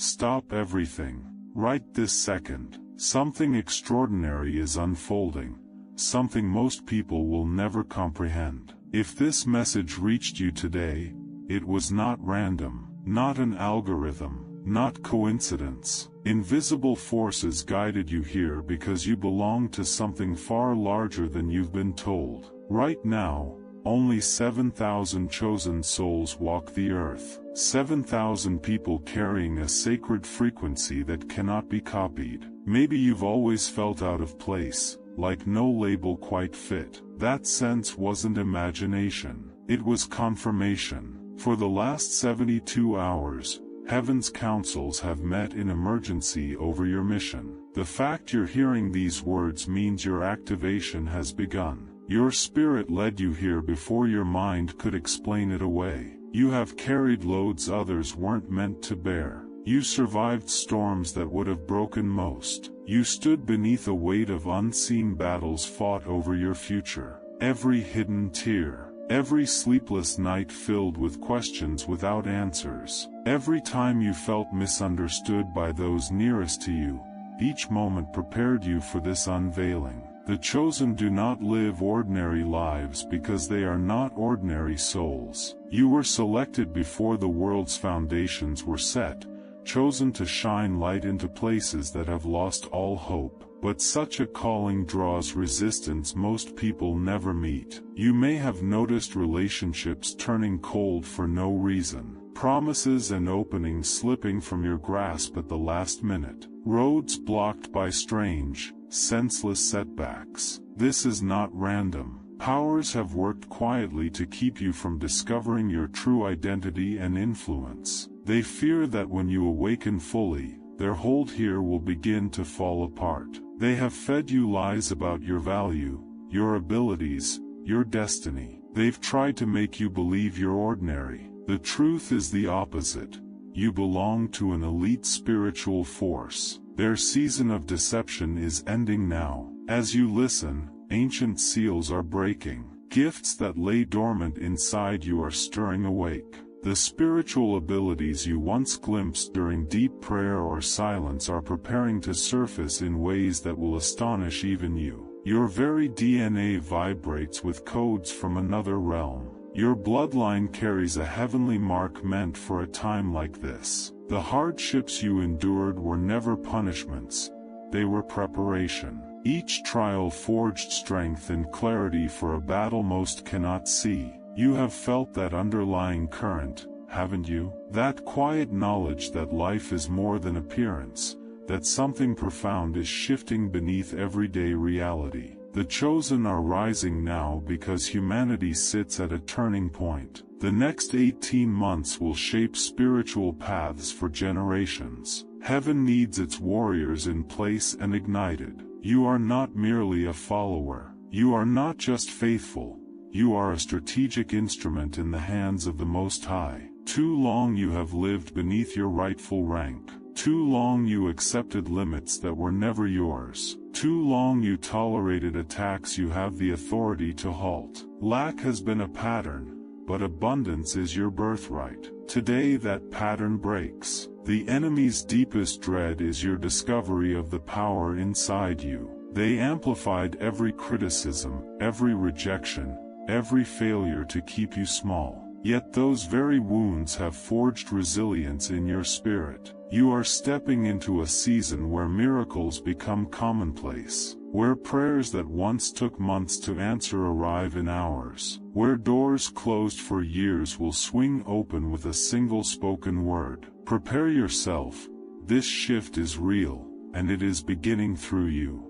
Stop everything. Right this second. Something extraordinary is unfolding. Something most people will never comprehend. If this message reached you today, it was not random, not an algorithm, not coincidence. Invisible forces guided you here because you belong to something far larger than you've been told. Right now, only 7,000 chosen souls walk the earth. 7,000 people carrying a sacred frequency that cannot be copied. Maybe you've always felt out of place, like no label quite fit. That sense wasn't imagination. It was confirmation. For the last 72 hours, Heaven's councils have met in emergency over your mission. The fact you're hearing these words means your activation has begun. Your spirit led you here before your mind could explain it away. You have carried loads others weren't meant to bear. You survived storms that would have broken most. You stood beneath a weight of unseen battles fought over your future. Every hidden tear, every sleepless night filled with questions without answers. Every time you felt misunderstood by those nearest to you, each moment prepared you for this unveiling. The chosen do not live ordinary lives because they are not ordinary souls. You were selected before the world's foundations were set, chosen to shine light into places that have lost all hope. But such a calling draws resistance most people never meet. You may have noticed relationships turning cold for no reason. Promises and openings slipping from your grasp at the last minute. Roads blocked by strange, senseless setbacks. This is not random. Powers have worked quietly to keep you from discovering your true identity and influence. They fear that when you awaken fully, their hold here will begin to fall apart. They have fed you lies about your value, your abilities, your destiny. They've tried to make you believe you're ordinary. The truth is the opposite. You belong to an elite spiritual force. Their season of deception is ending now. As you listen, ancient seals are breaking. Gifts that lay dormant inside you are stirring awake. The spiritual abilities you once glimpsed during deep prayer or silence are preparing to surface in ways that will astonish even you. Your very DNA vibrates with codes from another realm. Your bloodline carries a heavenly mark meant for a time like this. The hardships you endured were never punishments, they were preparation. Each trial forged strength and clarity for a battle most cannot see. You have felt that underlying current, haven't you? That quiet knowledge that life is more than appearance, that something profound is shifting beneath everyday reality. The chosen are rising now because humanity sits at a turning point. The next 18 months will shape spiritual paths for generations. Heaven needs its warriors in place and ignited. You are not merely a follower. You are not just faithful. You are a strategic instrument in the hands of the Most High. Too long you have lived beneath your rightful rank. Too long you accepted limits that were never yours. Too long you tolerated attacks you have the authority to halt. Lack has been a pattern, but abundance is your birthright. Today that pattern breaks. The enemy's deepest dread is your discovery of the power inside you. They amplified every criticism, every rejection, every failure to keep you small. Yet those very wounds have forged resilience in your spirit. You are stepping into a season where miracles become commonplace, where prayers that once took months to answer arrive in hours, where doors closed for years will swing open with a single spoken word. Prepare yourself, this shift is real, and it is beginning through you.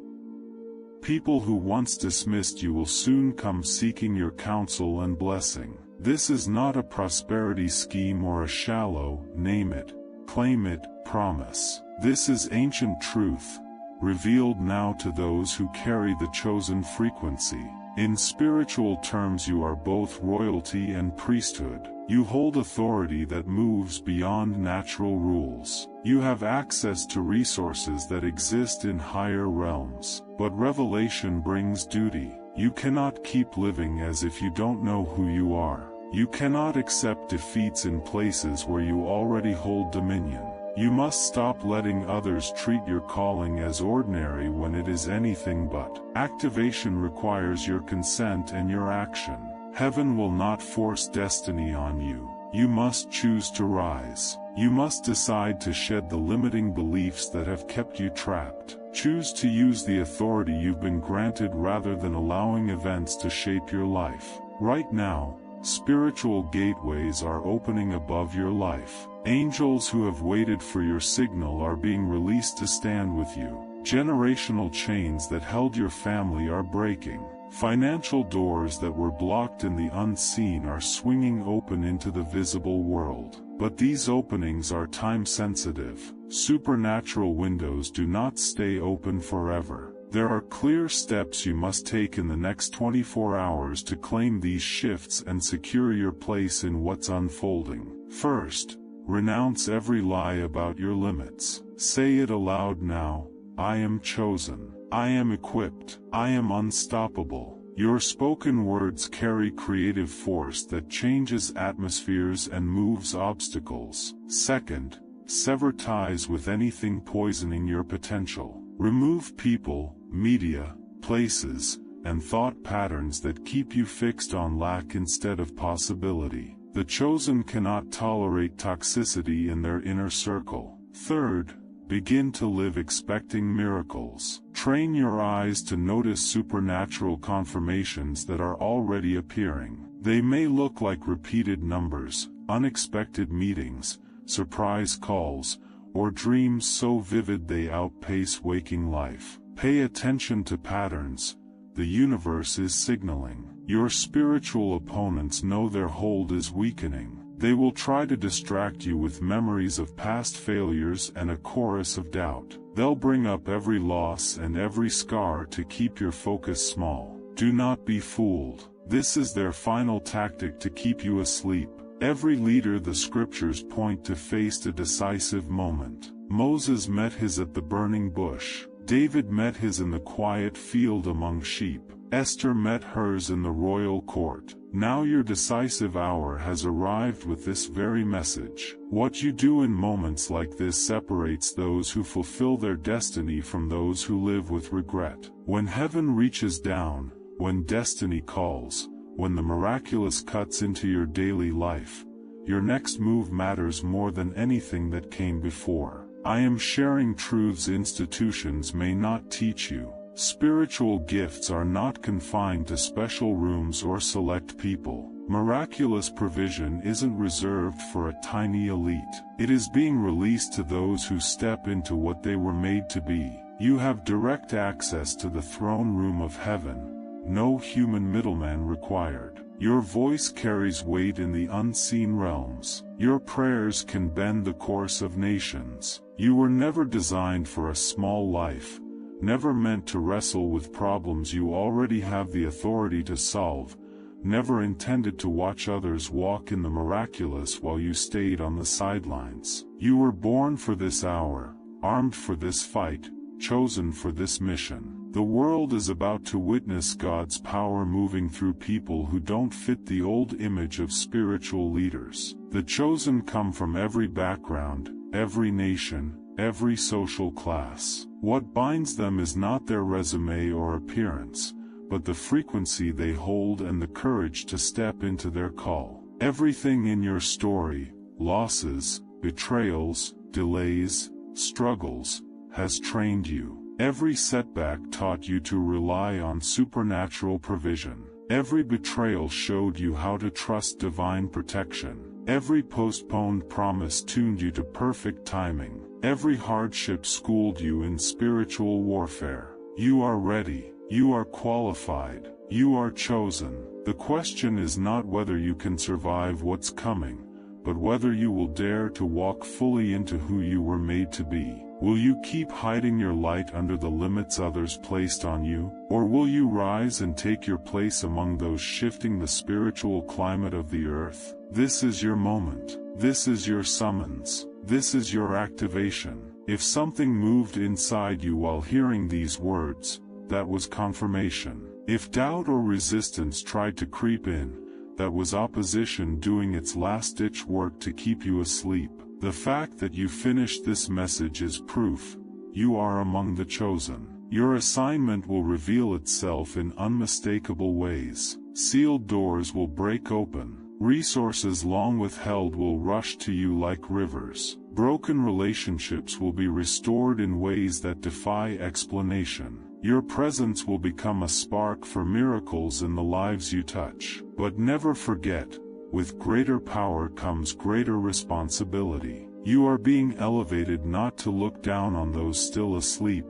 People who once dismissed you will soon come seeking your counsel and blessing. This is not a prosperity scheme or a shallow, name it, claim it, promise. This is ancient truth, revealed now to those who carry the chosen frequency. In spiritual terms you are both royalty and priesthood. You hold authority that moves beyond natural rules. You have access to resources that exist in higher realms. But revelation brings duty. You cannot keep living as if you don't know who you are. You cannot accept defeats in places where you already hold dominion. You must stop letting others treat your calling as ordinary when it is anything but. Activation requires your consent and your action. Heaven will not force destiny on you. You must choose to rise. You must decide to shed the limiting beliefs that have kept you trapped. Choose to use the authority you've been granted rather than allowing events to shape your life. Right now, spiritual gateways are opening above your life. Angels who have waited for your signal are being released to stand with you. Generational chains that held your family are breaking. Financial doors that were blocked in the unseen are swinging open into the visible world. But these openings are time-sensitive. Supernatural windows do not stay open forever. There are clear steps you must take in the next 24 hours to claim these shifts and secure your place in what's unfolding. First, renounce every lie about your limits. Say it aloud now: I am chosen. I am equipped. I am unstoppable. Your spoken words carry creative force that changes atmospheres and moves obstacles. Second, sever ties with anything poisoning your potential. Remove people, media, places, and thought patterns that keep you fixed on lack instead of possibility. The chosen cannot tolerate toxicity in their inner circle. Third, begin to live expecting miracles. Train your eyes to notice supernatural confirmations that are already appearing. They may look like repeated numbers, unexpected meetings, surprise calls, or dreams so vivid they outpace waking life. Pay attention to patterns. The universe is signaling. Your spiritual opponents know their hold is weakening. They will try to distract you with memories of past failures and a chorus of doubt. They'll bring up every loss and every scar to keep your focus small. Do not be fooled. This is their final tactic to keep you asleep. Every leader the scriptures point to faced a decisive moment. Moses met his at the burning bush. David met his in the quiet field among sheep. Esther met hers in the royal court. Now your decisive hour has arrived with this very message. What you do in moments like this separates those who fulfill their destiny from those who live with regret. When heaven reaches down, when destiny calls, when the miraculous cuts into your daily life, your next move matters more than anything that came before. I am sharing truths institutions may not teach you. Spiritual gifts are not confined to special rooms or select people. Miraculous provision isn't reserved for a tiny elite. It is being released to those who step into what they were made to be. You have direct access to the throne room of heaven. No human middleman required. Your voice carries weight in the unseen realms. Your prayers can bend the course of nations. You were never designed for a small life. Never meant to wrestle with problems you already have the authority to solve, never intended to watch others walk in the miraculous while you stayed on the sidelines. You were born for this hour, armed for this fight, chosen for this mission. The world is about to witness God's power moving through people who don't fit the old image of spiritual leaders. The chosen come from every background, every nation, every social class. What binds them is not their resume or appearance, but the frequency they hold and the courage to step into their call. Everything in your story, losses, betrayals, delays, struggles, has trained you. Every setback taught you to rely on supernatural provision. Every betrayal showed you how to trust divine protection. Every postponed promise tuned you to perfect timing. Every hardship schooled you in spiritual warfare. You are ready. You are qualified. You are chosen. The question is not whether you can survive what's coming, but whether you will dare to walk fully into who you were made to be. Will you keep hiding your light under the limits others placed on you, or will you rise and take your place among those shifting the spiritual climate of the earth? This is your moment. This is your summons. This is your activation. If something moved inside you while hearing these words, that was confirmation. If doubt or resistance tried to creep in, that was opposition doing its last-ditch work to keep you asleep. The fact that you finished this message is proof you are among the chosen. Your assignment will reveal itself in unmistakable ways. Sealed doors will break open. Resources long withheld will rush to you like rivers. Broken relationships will be restored in ways that defy explanation. Your presence will become a spark for miracles in the lives you touch. But never forget, with greater power comes greater responsibility. You are being elevated not to look down on those still asleep,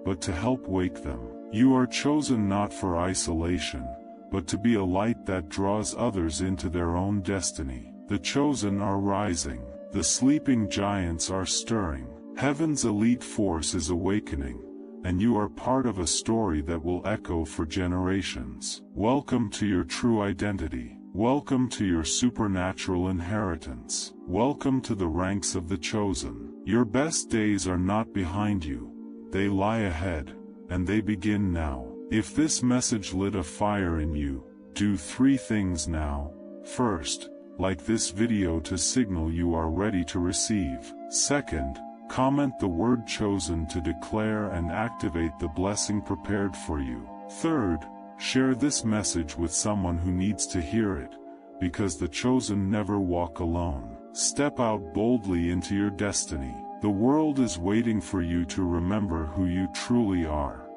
but to help wake them. You are chosen not for isolation, but to be a light that draws others into their own destiny. The chosen are rising. The sleeping giants are stirring. Heaven's elite force is awakening, and you are part of a story that will echo for generations. Welcome to your true identity. Welcome to your supernatural inheritance. Welcome to the ranks of the chosen. Your best days are not behind you. They lie ahead, and they begin now. If this message lit a fire in you, do 3 things now. First, like this video to signal you are ready to receive. Second, comment the word chosen to declare and activate the blessing prepared for you. Third, share this message with someone who needs to hear it, because the chosen never walk alone. Step out boldly into your destiny. The world is waiting for you to remember who you truly are.